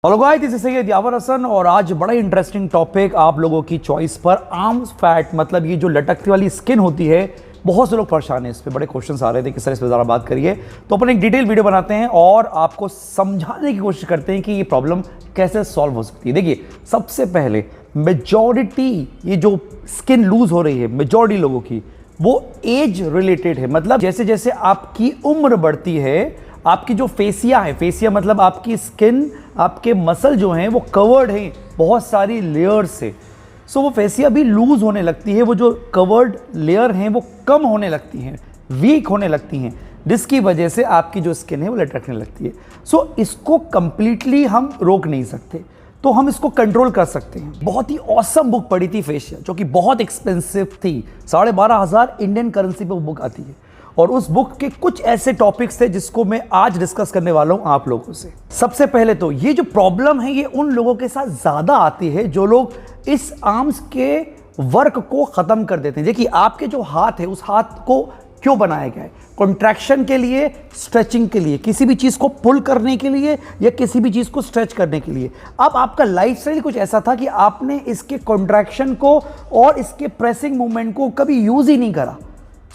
Hello guys, this is Syed Yawar Hasan और आज बड़ा इंटरेस्टिंग टॉपिक आप लोगों की चॉइस पर आर्म्स फैट, मतलब ये जो लटकती वाली स्किन होती है। बहुत से लोग परेशान हैं, इस पे बड़े क्वेश्चंस आ रहे थे कि सर इस पर ज़रा बात करिए। तो अपन एक डिटेल वीडियो बनाते हैं और आपको समझाने की कोशिश करते हैं कि ये प्रॉब्लम कैसे सॉल्व हो सकती है। देखिए, सबसे पहले मेजॉरिटी ये जो स्किन लूज हो रही है मेजॉरिटी लोगों की, वो एज रिलेटेड है। मतलब जैसे जैसे आपकी उम्र बढ़ती है, आपकी जो फेसिया है, फेसिया मतलब आपकी स्किन, आपके मसल जो हैं वो कवर्ड हैं बहुत सारी लेयर से। सो वो फेसिया भी लूज होने लगती है, वो जो कवर्ड लेयर हैं वो कम होने लगती हैं, वीक होने लगती हैं, जिसकी वजह से आपकी जो स्किन है वो लटकने लगती है। सो इसको कंप्लीटली हम रोक नहीं सकते, तो हम इसको कंट्रोल कर सकते हैं। बहुत ही ऑसम बुक पढ़ी थी फेशिया, जो कि बहुत एक्सपेंसिव थी, 12,500 इंडियन करेंसी पे वो बुक आती है। और उस बुक के कुछ ऐसे टॉपिक्स थे जिसको मैं आज डिस्कस करने वाला हूं आप लोगों से। सबसे पहले तो ये जो प्रॉब्लम है ये उन लोगों के साथ ज्यादा आती है जो लोग इस आर्म्स के वर्क को खत्म कर देते हैं। देखिए, आपके जो हाथ है उस हाथ को क्यों बनाया गया है? कॉन्ट्रैक्शन के लिए, स्ट्रेचिंग के लिए, किसी भी चीज को पुल करने के लिए या किसी भी चीज को स्ट्रेच करने के लिए। अब आपका लाइफस्टाइल कुछ ऐसा था कि आपने इसके कॉन्ट्रैक्शन को और इसके प्रेसिंग मूवमेंट को कभी यूज ही नहीं करा।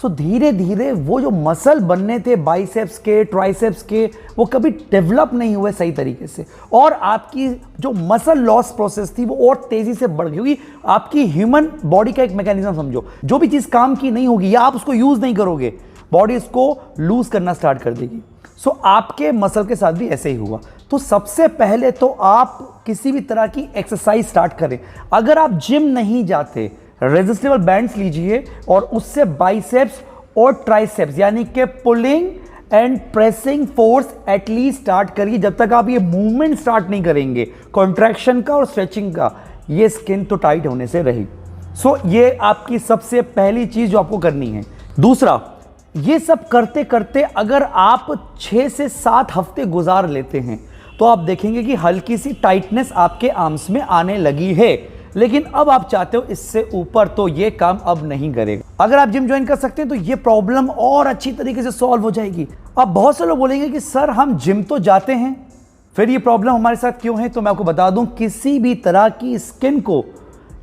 सो धीरे धीरे वो जो मसल बनने थे बाइसेप्स के, ट्राइसेप्स के, वो कभी डेवलप नहीं हुए सही तरीके से, और आपकी जो मसल लॉस प्रोसेस थी वो और तेजी से बढ़ गई। क्योंकि आपकी ह्यूमन बॉडी का एक मैकेनिज्म समझो, जो भी चीज काम की नहीं होगी या आप उसको यूज नहीं करोगे, बॉडी इसको लूज करना स्टार्ट कर देगी। सो आपके मसल के साथ भी ऐसे ही हुआ। तो सबसे पहले तो आप किसी भी तरह की एक्सरसाइज स्टार्ट करें। अगर आप जिम नहीं जाते, रेजिस्टेबल बैंड्स लीजिए और उससे बाइसेप्स और ट्राइसेप्स यानी कि pulling and pressing force at least start करिए। जब तक आप ये मूवमेंट स्टार्ट नहीं करेंगे कॉन्ट्रैक्शन का और स्ट्रेचिंग का, ये स्किन तो टाइट होने से रही। सो ये आपकी सबसे पहली चीज जो आपको करनी है। दूसरा, ये सब करते करते अगर आप 6 से 7 हफ्ते गुजार लेते हैं तो आप देखेंगे कि हल्की सी टाइटनेस आपके आर्म्स में आने लगी है। लेकिन अब आप चाहते हो इससे ऊपर, तो ये काम अब नहीं करेगा। अगर आप जिम ज्वाइन कर सकते हैं तो ये प्रॉब्लम और अच्छी तरीके से सॉल्व हो जाएगी। अब बहुत से लोग बोलेंगे कि सर हम जिम तो जाते हैं, फिर ये प्रॉब्लम हमारे साथ क्यों है? तो मैं आपको बता दूं, किसी भी तरह की स्किन को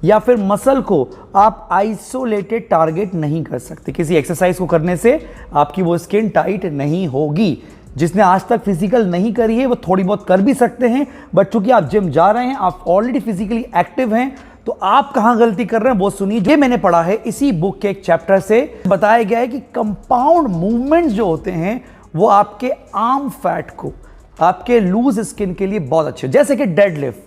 या फिर मसल को आप आइसोलेटेड टारगेट नहीं कर सकते। किसी एक्सरसाइज को करने से आपकी वो स्किन टाइट नहीं होगी। जिसने आज तक फिजिकल नहीं करी है वो थोड़ी बहुत कर भी सकते हैं, बट चूंकि आप जिम जा रहे हैं, आप ऑलरेडी फिजिकली एक्टिव हैं, तो आप कहां गलती कर रहे हैं वो सुनिए। जो मैंने पढ़ा है इसी बुक के एक चैप्टर से बताया गया है कि कंपाउंड मूवमेंट्स जो होते हैं वो आपके आर्म फैट को, आपके लूज स्किन के लिए बहुत अच्छे, जैसे कि deadlift,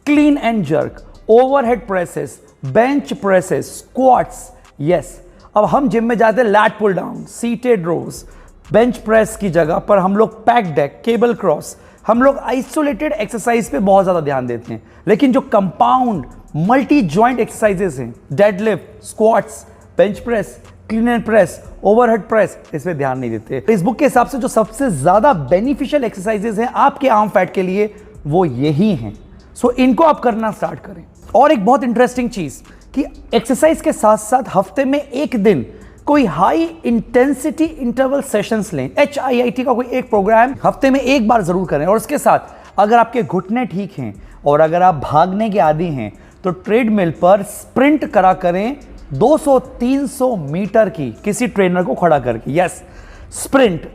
clean and jerk, overhead presses, bench presses, squats. Yes, अब हम जिम में जाते हैं, लैट पुल डाउन, सीटेड रोज, बेंच प्रेस की जगह पर हम लोग पैक डेक, केबल क्रॉस, हम लोग आइसोलेटेड एक्सरसाइज पे बहुत ज्यादा ध्यान देते हैं। लेकिन जो कंपाउंड मल्टी जॉइंट एक्सरसाइजेस हैं, deadlift, squats, bench press, clean and press, overhead press, इस पे ध्यान नहीं देते। इस बुक के हिसाब से जो सबसे ज्यादा बेनिफिशियल एक्सरसाइजेस हैं आपके आर्म फैट के लिए वो यही हैं। सो इनको आप करना स्टार्ट करें। और एक बहुत इंटरेस्टिंग चीज कि एक्सरसाइज के साथ साथ हफ्ते में एक दिन कोई हाई इंटेंसिटी इंटरवल सेशंस लें। HIIT का कोई एक प्रोग्राम हफ्ते में एक बार जरूर करें। और उसके साथ अगर आपके घुटने ठीक हैं और अगर आप भागने के आदी हैं तो ट्रेडमिल पर स्प्रिंट करा करें 200-300 मीटर की, किसी ट्रेनर को खड़ा करके। यस, स्प्रिंट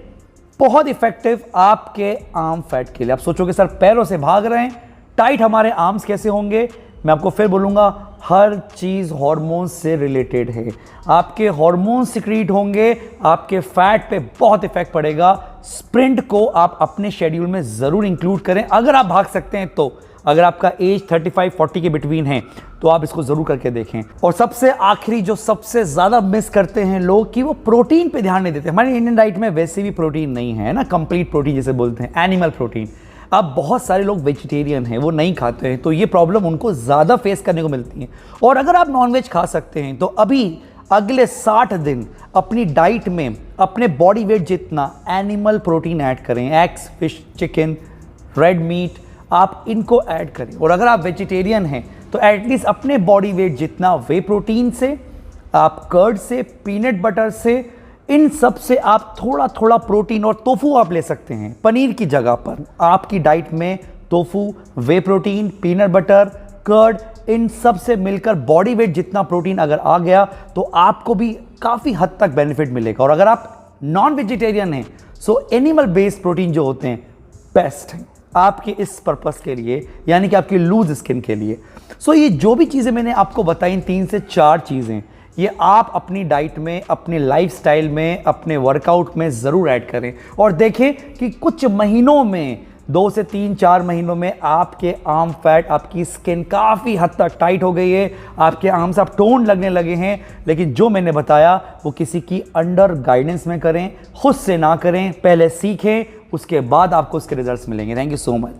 बहुत इफेक्टिव आपके आर्म फैट के लिए। आप सोचोगे सर पैरों से भाग रहे हैं, टाइट हमारे आर्म्स कैसे होंगे? मैं आपको फिर बोलूंगा, हर चीज हार्मोन से रिलेटेड है। आपके हार्मोन सिक्रीट होंगे, आपके फैट पे बहुत इफेक्ट पड़ेगा। स्प्रिंट को आप अपने शेड्यूल में जरूर इंक्लूड करें अगर आप भाग सकते हैं तो। अगर आपका एज 35-40 के बिटवीन है तो आप इसको जरूर करके देखें। और सबसे आखिरी जो सबसे ज्यादा मिस करते हैं लोग कि वो प्रोटीन पे ध्यान नहीं देते। हमारे इंडियन डाइट में वैसे भी प्रोटीन नहीं है ना, कंप्लीट प्रोटीन जिसे बोलते हैं, एनिमल प्रोटीन। अब बहुत सारे लोग वेजिटेरियन हैं, वो नहीं खाते हैं, तो ये प्रॉब्लम उनको ज़्यादा फेस करने को मिलती है। और अगर आप नॉनवेज खा सकते हैं तो अभी अगले 60 दिन अपनी डाइट में अपने बॉडी वेट जितना एनिमल प्रोटीन ऐड करें। Eggs, fish, chicken, red meat, आप इनको ऐड करें। और अगर आप वेजिटेरियन हैं तो एटलीस्ट अपने बॉडी वेट जितना वे प्रोटीन से, आप कर्ड से, पीनट बटर से, इन सब से आप थोड़ा थोड़ा प्रोटीन और टोफू आप ले सकते हैं। पनीर की जगह पर आपकी डाइट में टोफू, वे प्रोटीन, पीनट बटर, कर्ड, इन सब से मिलकर बॉडी वेट जितना प्रोटीन अगर आ गया तो आपको भी काफ़ी हद तक बेनिफिट मिलेगा। और अगर आप नॉन वेजिटेरियन हैं सो एनिमल बेस्ड प्रोटीन जो होते हैं बेस्ट हैं आपके इस पर्पस के लिए, यानी कि आपकी लूज स्किन के लिए। सो ये जो भी चीज़ें मैंने आपको बताई, 3 से 4 चीज़ें, ये आप अपनी डाइट में, अपने लाइफस्टाइल में, अपने वर्कआउट में ज़रूर ऐड करें और देखें कि कुछ महीनों में, 2 से 3-4 महीनों में आपके आर्म फैट, आपकी स्किन काफ़ी हद तक टाइट हो गई है, आपके आर्म्स आप टोन लगने लगे हैं। लेकिन जो मैंने बताया वो किसी की अंडर गाइडेंस में करें, खुद से ना करें, पहले सीखें, उसके बाद आपको उसके रिजल्ट्स मिलेंगे। Thank you so much.